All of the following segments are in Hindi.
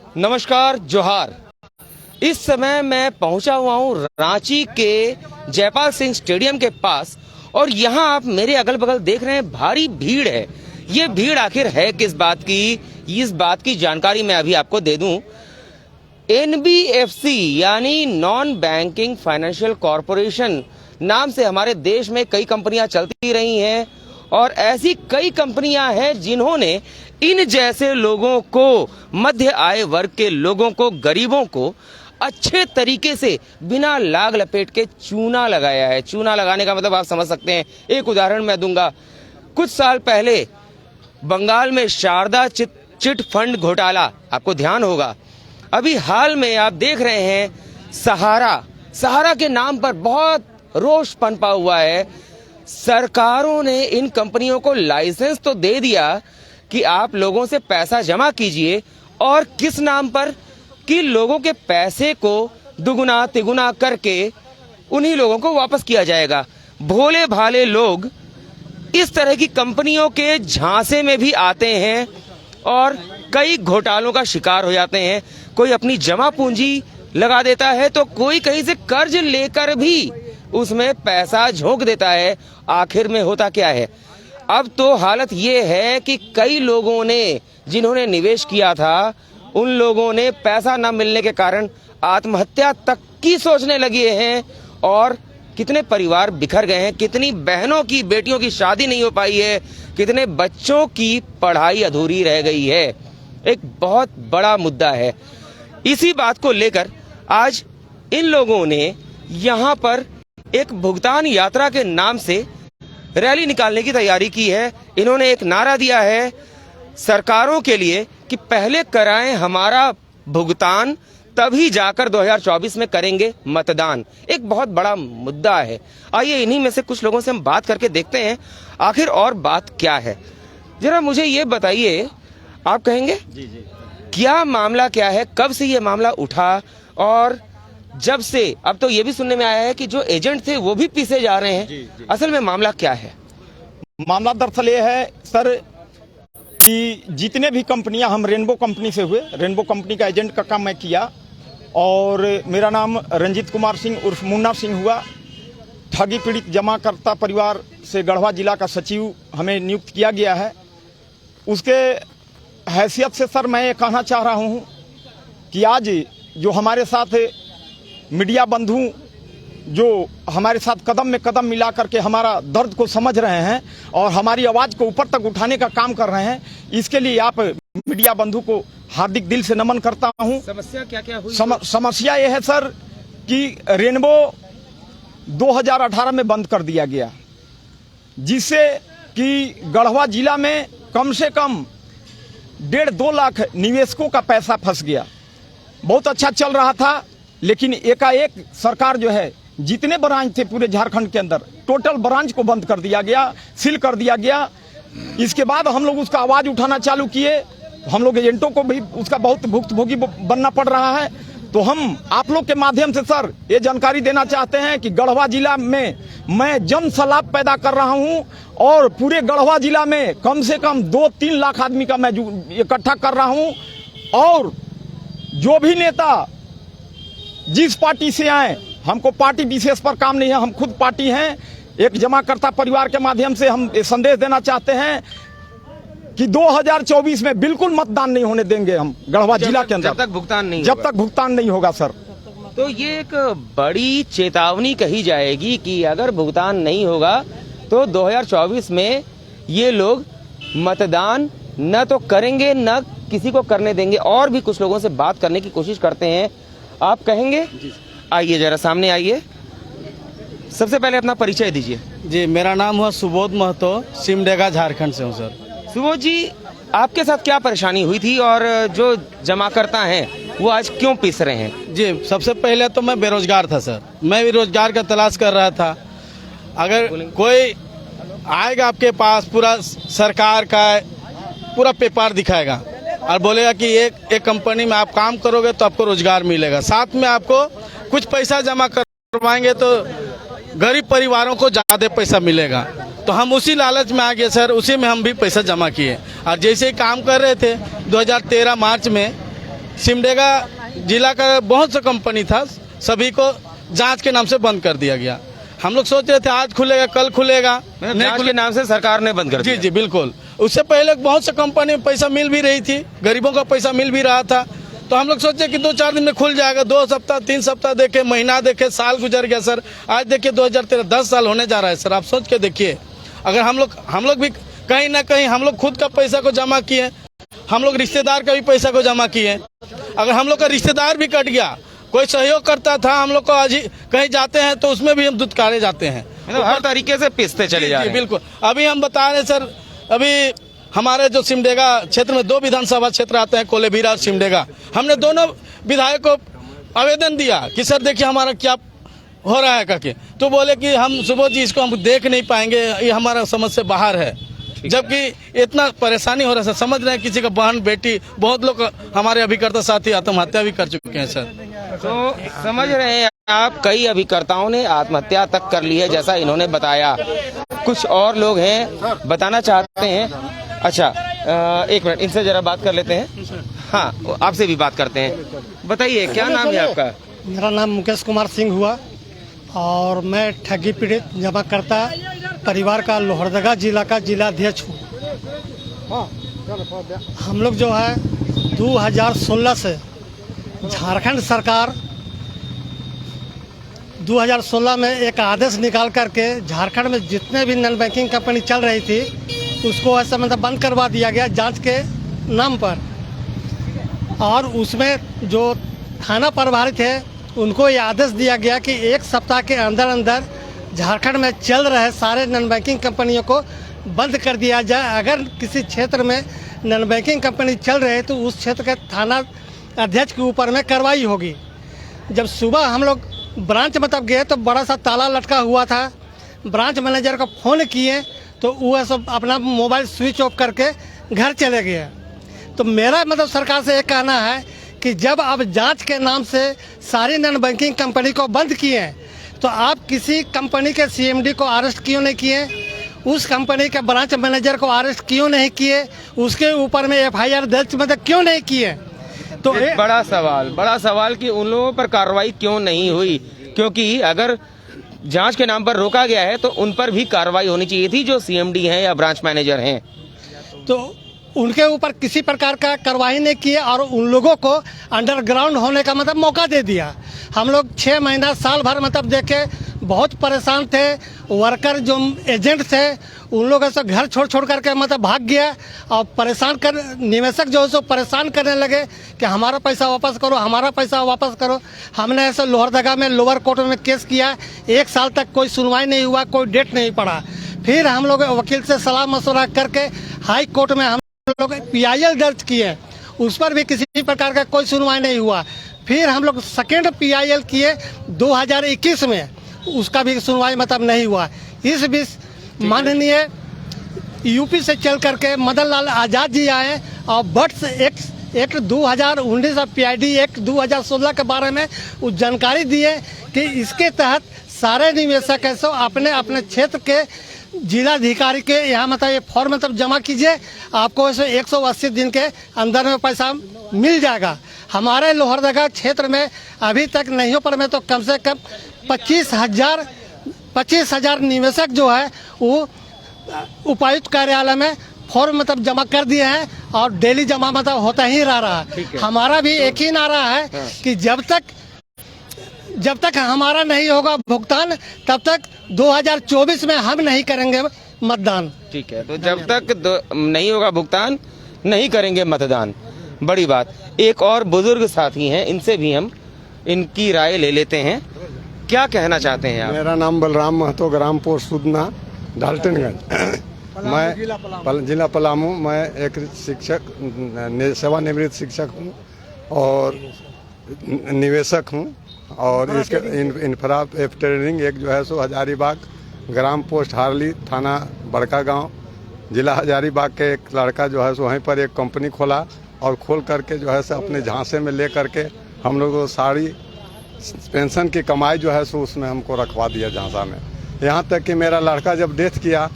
नमस्कार, जोहार। इस समय मैं पहुंचा हुआ हूं रांची के जयपाल सिंह स्टेडियम के पास और यहां आप मेरे अगल बगल देख रहे हैं भारी भीड़ है। ये भीड़ आखिर है किस बात की, इस बात की जानकारी मैं अभी आपको दे दूं। NBFC यानी नॉन बैंकिंग फाइनेंशियल कॉरपोरेशन नाम से हमारे देश में कई कंपनियां चलती रही हैं और ऐसी कई कंपनियां हैं जिन्होंने इन जैसे लोगों को, मध्य आय वर्ग के लोगों को, गरीबों को अच्छे तरीके से बिना लाग लपेट के चूना लगाया है। चूना लगाने का मतलब आप समझ सकते हैं। एक उदाहरण मैं दूंगा। कुछ साल पहले बंगाल में शारदा चिट फंड घोटाला, आपको ध्यान होगा। अभी हाल में आप देख रहे हैं सहारा के नाम पर बहुत रोष पनपा हुआ है। सरकारों ने इन कंपनियों को लाइसेंस तो दे दिया कि आप लोगों से पैसा जमा कीजिए, और किस नाम पर कि लोगों के पैसे को दुगुना तिगुना करके उन्हीं लोगों को वापस किया जाएगा। भोले भाले लोग इस तरह की कंपनियों के झांसे में भी आते हैं और कई घोटालों का शिकार हो जाते हैं। कोई अपनी जमा पूंजी लगा देता है तो कोई कहीं से कर्ज लेकर भी उसमें पैसा झोंक देता है। आखिर में होता क्या है, अब तो हालत ये है कि कई लोगों ने, जिन्होंने निवेश किया था, उन लोगों ने पैसा न मिलने के कारण आत्महत्या तक की सोचने लगे हैं और कितने परिवार बिखर गए हैं, कितनी बहनों की, बेटियों की शादी नहीं हो पाई है, कितने बच्चों की पढ़ाई अधूरी रह गई है। एक बहुत बड़ा मुद्दा है। इसी बात को लेकर आज इन लोगों ने यहाँ पर एक भुगतान यात्रा के नाम से रैली निकालने की तैयारी की है। इन्होंने एक नारा दिया है सरकारों के लिए कि पहले कराएं हमारा भुगतान, तभी जाकर 2024 में करेंगे मतदान। एक बहुत बड़ा मुद्दा है। आइए इन्हीं में से कुछ लोगों से हम बात करके देखते हैं आखिर और बात क्या है। जरा मुझे ये बताइए, आप कहेंगे जी जी, क्या मामला क्या है, कब से ये मामला उठा, और जब से अब तो ये भी सुनने में आया है कि जो एजेंट थे वो भी पीछे जा रहे हैं। जी। असल में मामला क्या है? मामला दरअसल ये है सर कि जितने भी कंपनियां, हम रेनबो कंपनी से हुए, रेनबो कंपनी का एजेंट का काम मैं किया और मेरा नाम रंजीत कुमार सिंह उर्फ मुन्ना सिंह हुआ। ठगी पीड़ित जमाकर्ता परिवार से गढ़वा जिला का सचिव हमें नियुक्त किया गया है। उसके हैसियत से सर मैं ये कहना चाह रहा हूँ कि आज जो हमारे साथ मीडिया बंधु जो हमारे साथ कदम में कदम मिला करके हमारा दर्द को समझ रहे हैं और हमारी आवाज़ को ऊपर तक उठाने का काम कर रहे हैं, इसके लिए आप मीडिया बंधु को हार्दिक दिल से नमन करता हूं। समस्या क्या क्या हुई? समस्या ये है सर कि रेनबो 2018 में बंद कर दिया गया, जिससे कि गढ़वा जिला में कम से कम 1.5-2 लाख निवेशकों का पैसा फंस गया। बहुत अच्छा चल रहा था, लेकिन एकाएक सरकार जो है, जितने ब्रांच थे पूरे झारखंड के अंदर, टोटल ब्रांच को बंद कर दिया गया, सील कर दिया गया। इसके बाद हम लोग उसका आवाज उठाना चालू किए। हम लोग एजेंटों को भी उसका बहुत भुक्तभोगी बनना पड़ रहा है। तो हम आप लोग के माध्यम से सर ये जानकारी देना चाहते हैं कि गढ़वा जिला में मैं जन सलाब पैदा कर रहा हूं और पूरे गढ़वा जिला में कम से कम 2-3 लाख आदमी का मैं इकट्ठा कर रहा हूं। और जो भी नेता जिस पार्टी से आए, हमको पार्टी विशेष पर काम नहीं है, हम खुद पार्टी हैं। एक जमाकर्ता परिवार के माध्यम से हम संदेश देना चाहते हैं कि 2024 में बिल्कुल मतदान नहीं होने देंगे हम गढ़वा जिला के अंदर, जब तक भुगतान नहीं होगा सर। तो ये एक बड़ी चेतावनी कही जाएगी कि अगर भुगतान नहीं होगा तो 2024 में ये लोग मतदान न तो करेंगे न किसी को करने देंगे। और भी कुछ लोगों से बात करने की कोशिश करते हैं। आप कहेंगे? आइए जरा सामने आइए, सबसे पहले अपना परिचय दीजिए। जी, मेरा नाम हुआ सुबोध महतो, सिमडेगा झारखंड से हूँ सर। सुबोध जी, आपके साथ क्या परेशानी हुई थी और जो जमाकर्ता हैं वो आज क्यों पीस रहे हैं? जी, सबसे पहले तो मैं बेरोजगार था सर। मैं भी रोजगार का तलाश कर रहा था। अगर कोई आएगा आपके पास, पूरा सरकार का पूरा पेपर दिखाएगा और बोलेगा कि एक कंपनी में आप काम करोगे तो आपको रोजगार मिलेगा, साथ में आपको कुछ पैसा जमा करवाएंगे तो गरीब परिवारों को ज्यादा पैसा मिलेगा। तो हम उसी लालच में आ गए सर, उसी में हम भी पैसा जमा किए और जैसे ही काम कर रहे थे 2013 मार्च में सिमडेगा जिला का बहुत सा कंपनी था, सभी को जांच के नाम से बंद कर दिया गया। हम लोग सोच रहे थे आज खुलेगा कल खुलेगा, जांच के नाम से सरकार ने बंद कर दिया। जी जी बिल्कुल। उससे पहले बहुत से कंपनी में पैसा मिल भी रही थी, गरीबों का पैसा मिल भी रहा था, तो हम लोग सोचे कि 2-4 दिन में खुल जाएगा। 2 सप्ताह 3 सप्ताह देखे, महीना देखे, साल गुजर गया सर। आज देखिए 2013 10 साल होने जा रहा है सर। आप सोच के देखिए, अगर हम लोग भी कहीं ना कहीं हम लोग खुद का पैसा को जमा किए, हम लोग रिश्तेदार का भी पैसा को जमा किए, अगर हम लोग का रिश्तेदार भी कट गया, कोई सहयोग करता था, हम लोग को आज कहीं जाते हैं तो उसमें भी हम दुत्कारे जाते हैं, मतलब हर तरीके से पिसते चले जा रहे हैं। बिल्कुल। अभी हम बता रहे सर, अभी हमारे जो सिमडेगा क्षेत्र में 2 विधानसभा क्षेत्र आते हैं, कोलेबिरा और सिमडेगा, हमने दोनों विधायक को आवेदन दिया कि सर देखिए हमारा क्या हो रहा है करके, तो बोले कि हम सुबोध जी इसको हम देख नहीं पाएंगे, ये हमारा समझ से बाहर है। जबकि इतना परेशानी हो रहा है सर, समझ रहे हैं किसी का बहन बेटी, बहुत लोग हमारे अभिकर्ता साथी आत्महत्या भी कर चुके हैं सर। तो समझ रहे हैं आप, कई अभिकर्ताओं ने आत्महत्या तक कर ली है, जैसा इन्होंने बताया। कुछ और लोग हैं, बताना चाहते हैं। अच्छा, एक मिनट, इनसे जरा बात कर लेते हैं। हाँ, आपसे भी बात करते हैं। बताइए, क्या नाम है आपका? मेरा नाम मुकेश कुमार सिंह हुआ और मैं ठगी पीड़ित जमाकर्ता परिवार का लोहरदगा जिला का जिलाध्यक्ष हूँ। हम लोग जो है 2016 से झारखंड सरकार 2016 में एक आदेश निकाल करके झारखंड में जितने भी नॉन बैंकिंग कंपनी चल रही थी उसको ऐसा मतलब बंद करवा दिया गया जांच के नाम पर। और उसमें जो थाना प्रभारी थे उनको ये आदेश दिया गया कि 1 सप्ताह के अंदर अंदर झारखंड में चल रहे सारे नॉन बैंकिंग कंपनियों को बंद कर दिया जाए। अगर किसी क्षेत्र में नॉन बैंकिंग कंपनी चल रही है तो उस क्षेत्र के थाना अध्यक्ष के ऊपर में कार्रवाई होगी। जब सुबह हम लोग ब्रांच मतलब गए तो बड़ा सा ताला लटका हुआ था। ब्रांच मैनेजर को फ़ोन किए तो वो सब अपना मोबाइल स्विच ऑफ करके घर चले गए। तो मेरा मतलब सरकार से एक कहना है कि जब आप जांच के नाम से सारी नॉन बैंकिंग कंपनी को बंद किए तो आप किसी कंपनी के सीएमडी को अरेस्ट क्यों नहीं किए, उस कंपनी के ब्रांच मैनेजर को अरेस्ट क्यों नहीं किए, उसके ऊपर में एफआईआर दर्ज मतलब क्यों नहीं किए। तो बड़ा सवाल कि उन लोगों पर कार्रवाई क्यों नहीं हुई, क्योंकि अगर जांच के नाम पर रोका गया है तो उन पर भी कार्रवाई होनी चाहिए थी, जो सीएमडी हैं या ब्रांच मैनेजर हैं। तो उनके ऊपर किसी प्रकार का कार्रवाई नहीं किए और उन लोगों को अंडरग्राउंड होने का मतलब मौका दे दिया। हम लोग 6 महीना साल भर मतलब देखे, बहुत परेशान थे। वर्कर जो एजेंट थे उन लोगों से घर छोड़ करके मतलब भाग गया और परेशान कर निवेशक जो है सो परेशान करने लगे कि हमारा पैसा वापस करो, हमारा पैसा वापस करो। हमने ऐसे लोहरदगा में लोअर कोर्ट में केस किया, 1 साल तक कोई सुनवाई नहीं हुआ, कोई डेट नहीं पड़ा। फिर हम लोग वकील से सलाह मशवरा करके हाई कोर्ट में हम लोग PIL दर्ज किए, उस पर भी किसी प्रकार का कोई सुनवाई नहीं हुआ। फिर हम लोग सेकेंड PIL किए 2021 में, उसका भी सुनवाई मतलब नहीं हुआ। इस बीच माननीय यूपी से चल करके मदन लाल आजाद जी आए और बट्स एक्ट 2019 और PID एक्ट 2016 के बारे में उस जानकारी दिए कि इसके तहत सारे निवेशक ऐसे अपने अपने क्षेत्र के जिलाधिकारी के यहाँ मतलब ये फॉर्म मतलब जमा कीजिए, आपको ऐसे 180 दिन के अंदर में पैसा मिल जाएगा। हमारे लोहरदगा क्षेत्र में अभी तक नहीं हो पर में तो कम से कम 25,000 निवेशक जो है वो उपायुक्त कार्यालय में फॉर्म मतलब जमा कर दिए हैं और डेली जमा मतलब होता ही रहा है। हमारा भी एक ही नारा है कि जब तक हमारा नहीं होगा भुगतान तब तक 2024 में हम नहीं करेंगे मतदान। ठीक है, तो जब तक नहीं होगा भुगतान नहीं करेंगे मतदान। बड़ी बात। एक और बुजुर्ग साथी हैं, इनसे भी हम इनकी राय ले लेते हैं। क्या कहना चाहते हैं आप? मेरा नाम बलराम महतो, ग्राम पोस्ट सुदना, डाल्टनगंज। मैं जिला पलामू। मैं एक शिक्षक, सेवानिवृत्त शिक्षक हूँ और निवेशक हूँ। और इसके इंफ्रा ट्रेनिंग एक जो है सो हजारीबाग, ग्राम पोस्ट हारली, थाना बड़का गांव, जिला हजारीबाग के एक लड़का जो है सो वहीं पर एक कंपनी खोला और खोल करके जो है सो अपने झांसे में ले करके हम लोग को सारी पेंशन की कमाई जो है सो उसमें हमको रखवा दिया झांसा में। यहाँ तक कि मेरा लड़का जब डेथ किया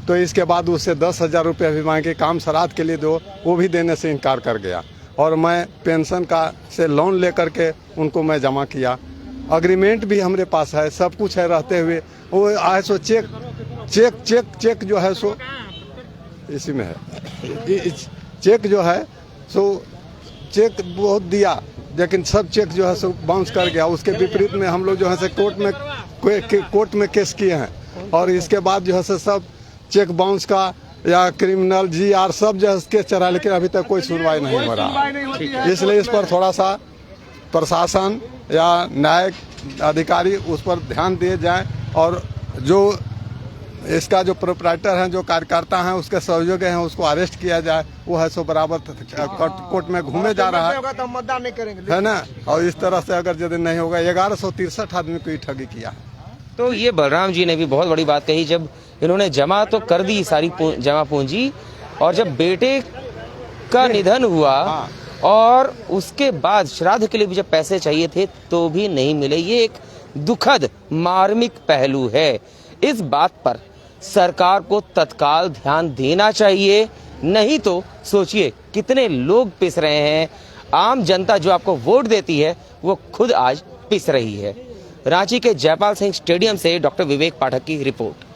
तो इसके बाद उससे 10,000 रुपये भी मांगे, काम श्राद्ध के लिए दो, वो भी देने से इनकार कर गया। और मैं पेंशन का से लोन लेकर के उनको मैं जमा किया। अग्रीमेंट भी हमारे पास है, सब कुछ है रहते हुए। वो आए सो चेक जो है सो इसी में है। चेक जो है सो चेक बहुत दिया, लेकिन सब चेक जो है सो बाउंस कर गया। उसके विपरीत में हम लोग जो है से कोर्ट में केस किए हैं, और इसके बाद जो है से सब चेक बाउंस का या क्रिमिनल GR सब जो है केस चला, लेकिन अभी तक कोई सुनवाई नहीं हो रहा। इसलिए इस पर थोड़ा सा प्रशासन या न्यायिक अधिकारी उस पर ध्यान दिए जाए, और जो इसका जो प्रोप्राइटर हैं, जो कार्यकर्ता हैं, उसके सहयोगी हैं, उसको अरेस्ट किया जाए। वो है सो बराबर कोर्ट में घूमे जा रहा है, तो हम मतदान नहीं करेंगे, है ना। और इस तरह से अगर यदि नहीं होगा, 1163 आदमी को ठगी किया है। तो ये बलराम जी ने भी बहुत बड़ी बात कही, जब इन्होंने जमा तो कर दी सारी जमा पूंजी, और जब बेटे का निधन हुआ और उसके बाद श्राद्ध के लिए भी जब पैसे चाहिए थे तो भी नहीं मिले। ये एक दुखद मार्मिक पहलू है। इस बात पर सरकार को तत्काल ध्यान देना चाहिए, नहीं तो सोचिए कितने लोग पिस रहे हैं। आम जनता जो आपको वोट देती है वो खुद आज पिस रही है। रांची के जयपाल सिंह स्टेडियम से डॉक्टर विवेक पाठक की रिपोर्ट।